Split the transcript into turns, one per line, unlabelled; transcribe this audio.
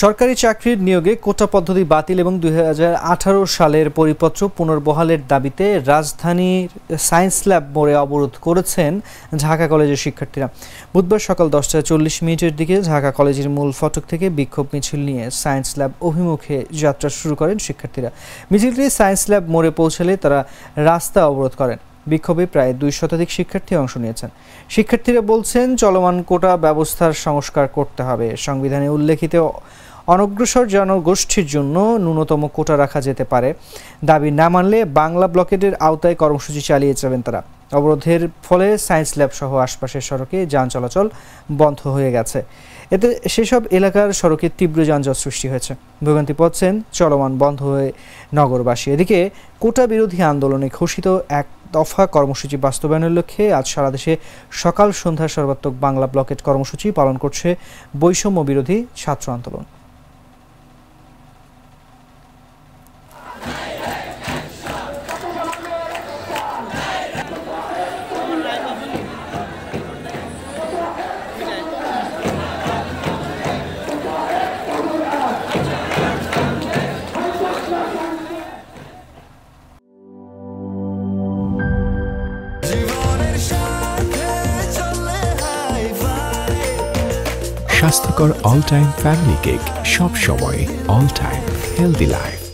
সরকারি চাকরির নিয়োগে কোটা পদ্ধতি বাতিল এবং ২০১৮ সালের পরিপত্র পুনর্বহালের দাবিতে রাজধানীর সায়েন্স ল্যাব মোড়ে অবরোধ করেছেন ঢাকা কলেজের শিক্ষার্থীরা। বুধবার সকাল ১০টা ৪০ মিনিটের দিকে ঢাকা কলেজের মূল ফটক থেকে বিক্ষোভ মিছিল নিয়ে সায়েন্স ল্যাব অভিমুখে যাত্রা শুরু করেন শিক্ষার্থীরা। মিছিলটি সায়েন্স ল্যাব মোড়ে পৌঁছালে তারা রাস্তা অবরোধ করেন। বিক্ষোভে প্রায় ২০০ শতাধিক শিক্ষার্থী অংশ নিয়েছেন। শিক্ষার্থীরা বলছেন, চলমান কোটা ব্যবস্থার সংস্কার করতে হবে। সংবিধানে উল্লেখিত অনগ্রসর জনগোষ্ঠীর জন্য ন্যূনতম কোটা রাখা যেতে পারে। দাবি না মানলে বাংলা ব্লকেটের আওতায় কর্মসূচি চালিয়ে যাবেন তারা। অবরোধের ফলে সায়েন্স ল্যাব সহ আশপাশের সড়কে যান চলাচল বন্ধ হয়ে গেছে। এতে সেসব এলাকার সড়কে তীব্র যানজট সৃষ্টি হয়েছে। ভোগান্তি পাচ্ছেন চলমান বন্ধ হয়ে নগরবাসী। এদিকে কোটা বিরোধী আন্দোলনে ঘোষিত এক দফা কর্মসূচি বাস্তবায়নের লক্ষ্যে আজ সারা দেশে সকাল সন্ধ্যা সর্বাত্মক বাংলা ব্লকেট কর্মসূচি পালন করছে বৈষম্য বিরোধী ছাত্র আন্দোলন।
স্বাস্থ্যকর অল টাইম ফ্যামিলি কেক, সব সময় অল টাইম হেলদি লাইফ।